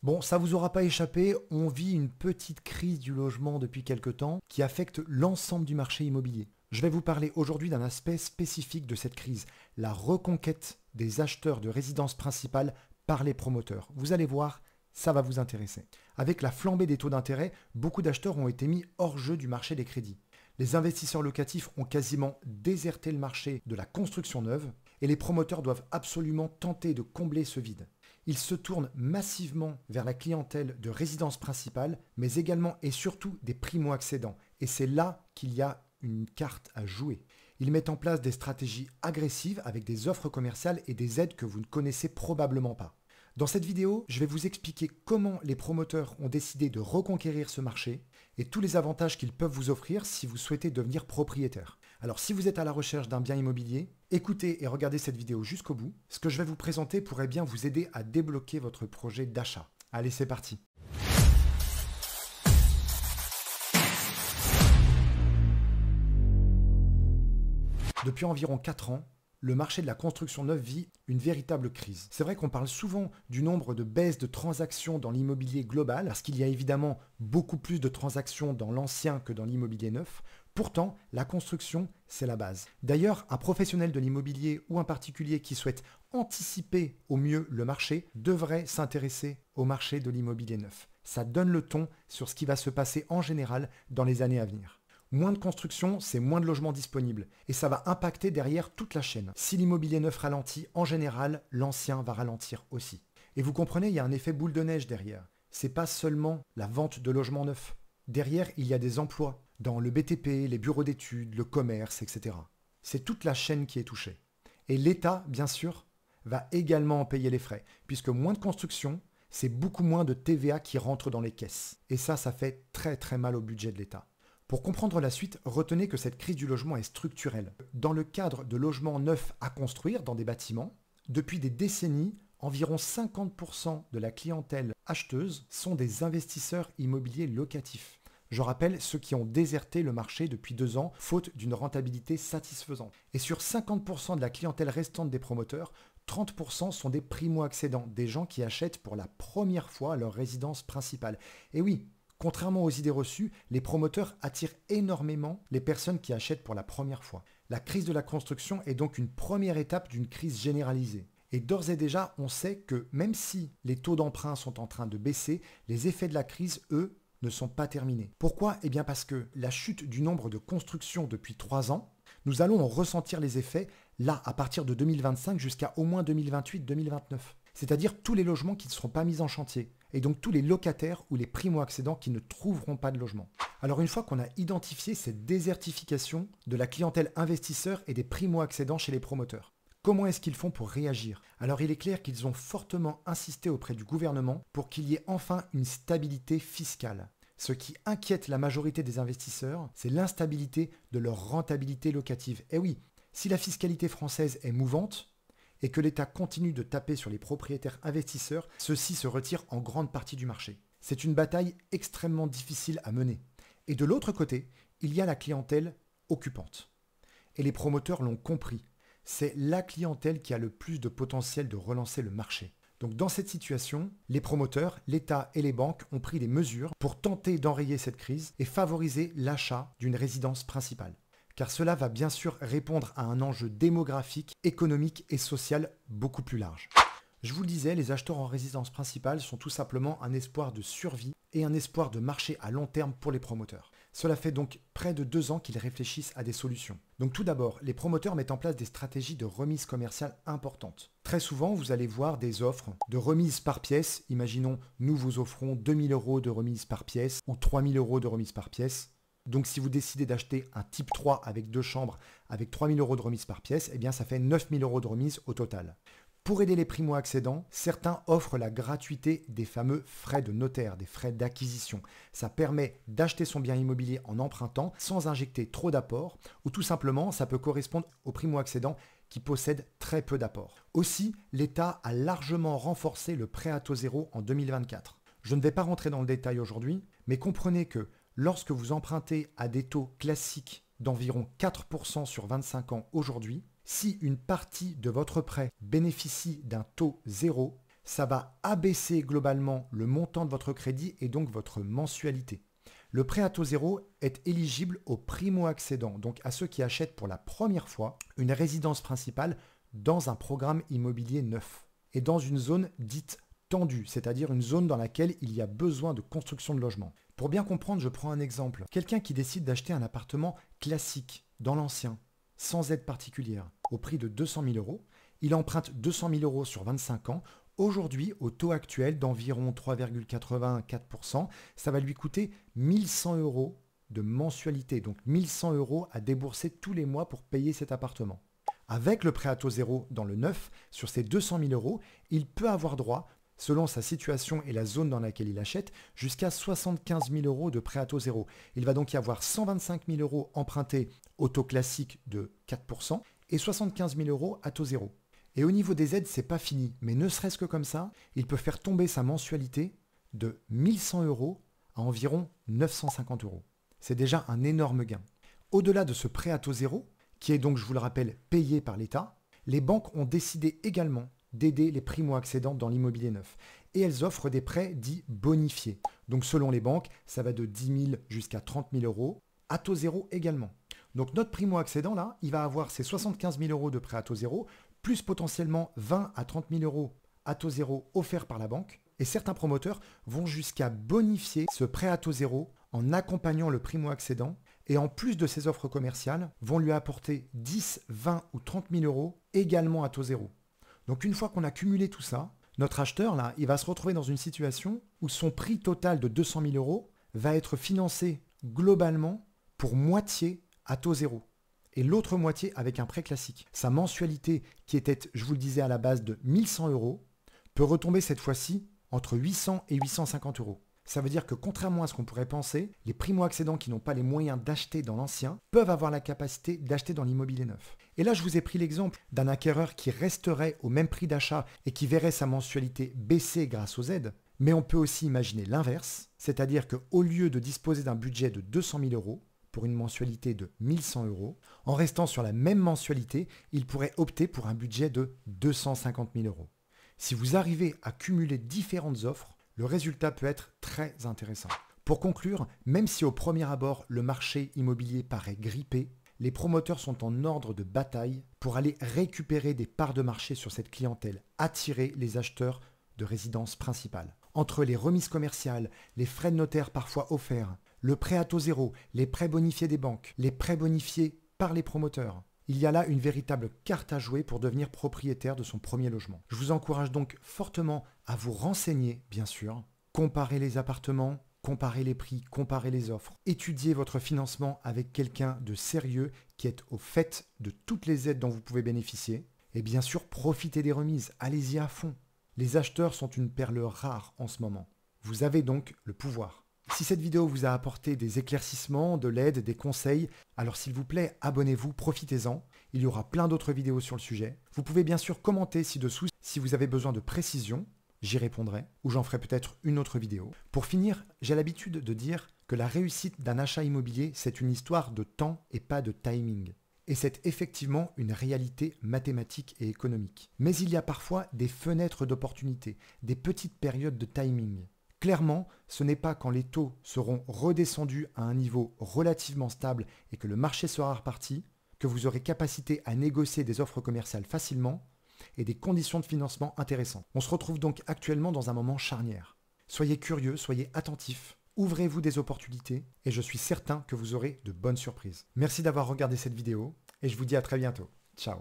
Bon, ça vous aura pas échappé, on vit une petite crise du logement depuis quelque temps qui affecte l'ensemble du marché immobilier. Je vais vous parler aujourd'hui d'un aspect spécifique de cette crise, la reconquête des acheteurs de résidences principales par les promoteurs. Vous allez voir, ça va vous intéresser. Avec la flambée des taux d'intérêt, beaucoup d'acheteurs ont été mis hors jeu du marché des crédits. Les investisseurs locatifs ont quasiment déserté le marché de la construction neuve et les promoteurs doivent absolument tenter de combler ce vide. Ils se tournent massivement vers la clientèle de résidences principales, mais également et surtout des primo-accédants. Et c'est là qu'il y a une carte à jouer. Ils mettent en place des stratégies agressives avec des offres commerciales et des aides que vous ne connaissez probablement pas. Dans cette vidéo, je vais vous expliquer comment les promoteurs ont décidé de reconquérir ce marché et tous les avantages qu'ils peuvent vous offrir si vous souhaitez devenir propriétaire. Alors si vous êtes à la recherche d'un bien immobilier, écoutez et regardez cette vidéo jusqu'au bout. Ce que je vais vous présenter pourrait bien vous aider à débloquer votre projet d'achat. Allez, c'est parti. Depuis environ 4 ans, le marché de la construction neuve vit une véritable crise. C'est vrai qu'on parle souvent du nombre de baisses de transactions dans l'immobilier global, parce qu'il y a évidemment beaucoup plus de transactions dans l'ancien que dans l'immobilier neuf. Pourtant, la construction, c'est la base. D'ailleurs, un professionnel de l'immobilier ou un particulier qui souhaite anticiper au mieux le marché devrait s'intéresser au marché de l'immobilier neuf. Ça donne le ton sur ce qui va se passer en général dans les années à venir. Moins de construction, c'est moins de logements disponibles. Et ça va impacter derrière toute la chaîne. Si l'immobilier neuf ralentit, en général, l'ancien va ralentir aussi. Et vous comprenez, il y a un effet boule de neige derrière. C'est pas seulement la vente de logements neufs. Derrière, il y a des emplois dans le BTP, les bureaux d'études, le commerce, etc. C'est toute la chaîne qui est touchée. Et l'État, bien sûr, va également en payer les frais, puisque moins de construction, c'est beaucoup moins de TVA qui rentre dans les caisses. Et ça fait très très mal au budget de l'État. Pour comprendre la suite, retenez que cette crise du logement est structurelle. Dans le cadre de logements neufs à construire dans des bâtiments, depuis des décennies, environ 50% de la clientèle acheteuse sont des investisseurs immobiliers locatifs. Je rappelle ceux qui ont déserté le marché depuis 2 ans, faute d'une rentabilité satisfaisante. Et sur 50% de la clientèle restante des promoteurs, 30% sont des primo-accédants, des gens qui achètent pour la première fois leur résidence principale. Et oui, contrairement aux idées reçues, les promoteurs attirent énormément les personnes qui achètent pour la première fois. La crise de la construction est donc une première étape d'une crise généralisée. Et d'ores et déjà, on sait que même si les taux d'emprunt sont en train de baisser, les effets de la crise, eux, ne sont pas terminés. Pourquoi ? Eh bien parce que la chute du nombre de constructions depuis 3 ans, nous allons en ressentir les effets là à partir de 2025 jusqu'à au moins 2028-2029. C'est-à-dire tous les logements qui ne seront pas mis en chantier. Et donc tous les locataires ou les primo-accédants qui ne trouveront pas de logement. Alors une fois qu'on a identifié cette désertification de la clientèle investisseur et des primo-accédants chez les promoteurs, comment est-ce qu'ils font pour réagir? Alors il est clair qu'ils ont fortement insisté auprès du gouvernement pour qu'il y ait enfin une stabilité fiscale. Ce qui inquiète la majorité des investisseurs, c'est l'instabilité de leur rentabilité locative. Et oui, si la fiscalité française est mouvante, et que l'État continue de taper sur les propriétaires investisseurs, ceux-ci se retirent en grande partie du marché. C'est une bataille extrêmement difficile à mener. Et de l'autre côté, il y a la clientèle occupante. Et les promoteurs l'ont compris. C'est la clientèle qui a le plus de potentiel de relancer le marché. Donc dans cette situation, les promoteurs, l'État et les banques ont pris des mesures pour tenter d'enrayer cette crise et favoriser l'achat d'une résidence principale. Car cela va bien sûr répondre à un enjeu démographique, économique et social beaucoup plus large. Je vous le disais, les acheteurs en résidence principale sont tout simplement un espoir de survie et un espoir de marché à long terme pour les promoteurs. Cela fait donc près de 2 ans qu'ils réfléchissent à des solutions. Donc tout d'abord, les promoteurs mettent en place des stratégies de remise commerciale importantes. Très souvent, vous allez voir des offres de remise par pièce. Imaginons, nous vous offrons 2 000 € de remise par pièce ou 3 000 € de remise par pièce. Donc si vous décidez d'acheter un type 3 avec 2 chambres avec 3 000 € de remise par pièce, eh bien ça fait 9 000 € de remise au total. Pour aider les primo-accédants, certains offrent la gratuité des fameux frais de notaire, des frais d'acquisition. Ça permet d'acheter son bien immobilier en empruntant sans injecter trop d'apports ou tout simplement ça peut correspondre aux primo-accédants qui possèdent très peu d'apports. Aussi, l'État a largement renforcé le prêt à taux zéro en 2024. Je ne vais pas rentrer dans le détail aujourd'hui, mais comprenez que lorsque vous empruntez à des taux classiques d'environ 4% sur 25 ans aujourd'hui, si une partie de votre prêt bénéficie d'un taux zéro, ça va abaisser globalement le montant de votre crédit et donc votre mensualité. Le prêt à taux zéro est éligible aux primo-accédants, donc à ceux qui achètent pour la première fois une résidence principale dans un programme immobilier neuf et dans une zone dite tendue, c'est-à-dire une zone dans laquelle il y a besoin de construction de logements. Pour bien comprendre, je prends un exemple. Quelqu'un qui décide d'acheter un appartement classique dans l'ancien, sans aide particulière, au prix de 200 000 euros, il emprunte 200 000 euros sur 25 ans. Aujourd'hui, au taux actuel d'environ 3,84%, ça va lui coûter 1100 euros de mensualité, donc 1100 euros à débourser tous les mois pour payer cet appartement. Avec le prêt à taux zéro dans le neuf, sur ces 200 000 euros, il peut avoir droit, selon sa situation et la zone dans laquelle il achète, jusqu'à 75 000 euros de prêt à taux zéro. Il va donc y avoir 125 000 euros empruntés au taux classique de 4% et 75 000 euros à taux zéro. Et au niveau des aides, c'est pas fini, mais ne serait-ce que comme ça, il peut faire tomber sa mensualité de 1100 euros à environ 950 euros. C'est déjà un énorme gain. Au-delà de ce prêt à taux zéro, qui est donc, je vous le rappelle, payé par l'État, les banques ont décidé également d'aider les primo-accédants dans l'immobilier neuf. Et elles offrent des prêts dits bonifiés. Donc selon les banques, ça va de 10 000 jusqu'à 30 000 euros, à taux zéro également. Donc notre primo-accédant, là, il va avoir ses 75 000 euros de prêt à taux zéro, plus potentiellement 20 à 30 000 euros à taux zéro offerts par la banque. Et certains promoteurs vont jusqu'à bonifier ce prêt à taux zéro en accompagnant le primo-accédant et en plus de ces offres commerciales, vont lui apporter 10, 20 ou 30 000 euros également à taux zéro. Donc une fois qu'on a cumulé tout ça, notre acheteur, là, il va se retrouver dans une situation où son prix total de 200 000 euros va être financé globalement pour moitié à taux zéro. Et l'autre moitié avec un prêt classique. Sa mensualité, qui était, je vous le disais à la base, de 1100 euros, peut retomber cette fois-ci entre 800 et 850 euros. Ça veut dire que contrairement à ce qu'on pourrait penser, les primo-accédants qui n'ont pas les moyens d'acheter dans l'ancien peuvent avoir la capacité d'acheter dans l'immobilier neuf. Et là, je vous ai pris l'exemple d'un acquéreur qui resterait au même prix d'achat et qui verrait sa mensualité baisser grâce aux aides. Mais on peut aussi imaginer l'inverse, c'est-à-dire qu'au lieu de disposer d'un budget de 200 000 euros, pour une mensualité de 1100 euros, en restant sur la même mensualité, il pourrait opter pour un budget de 250 000 euros. Si vous arrivez à cumuler différentes offres, le résultat peut être très intéressant. Pour conclure, même si au premier abord le marché immobilier paraît grippé, les promoteurs sont en ordre de bataille pour aller récupérer des parts de marché sur cette clientèle, attirer les acheteurs de résidences principales. Entre les remises commerciales, les frais de notaire parfois offerts, le prêt à taux zéro, les prêts bonifiés des banques, les prêts bonifiés par les promoteurs, il y a là une véritable carte à jouer pour devenir propriétaire de son premier logement. Je vous encourage donc fortement à vous renseigner, bien sûr, comparer les appartements, comparer les prix, comparer les offres, étudier votre financement avec quelqu'un de sérieux qui est au fait de toutes les aides dont vous pouvez bénéficier, et bien sûr profitez des remises, allez-y à fond. Les acheteurs sont une perle rare en ce moment. Vous avez donc le pouvoir. Si cette vidéo vous a apporté des éclaircissements, de l'aide, des conseils, alors s'il vous plaît, abonnez-vous, profitez-en. Il y aura plein d'autres vidéos sur le sujet. Vous pouvez bien sûr commenter ci-dessous si vous avez besoin de précision, j'y répondrai, ou j'en ferai peut-être une autre vidéo. Pour finir, j'ai l'habitude de dire que la réussite d'un achat immobilier, c'est une histoire de temps et pas de timing. Et c'est effectivement une réalité mathématique et économique. Mais il y a parfois des fenêtres d'opportunité, des petites périodes de timing. Clairement, ce n'est pas quand les taux seront redescendus à un niveau relativement stable et que le marché sera reparti que vous aurez capacité à négocier des offres commerciales facilement et des conditions de financement intéressantes. On se retrouve donc actuellement dans un moment charnière. Soyez curieux, soyez attentifs, ouvrez-vous des opportunités et je suis certain que vous aurez de bonnes surprises. Merci d'avoir regardé cette vidéo et je vous dis à très bientôt. Ciao.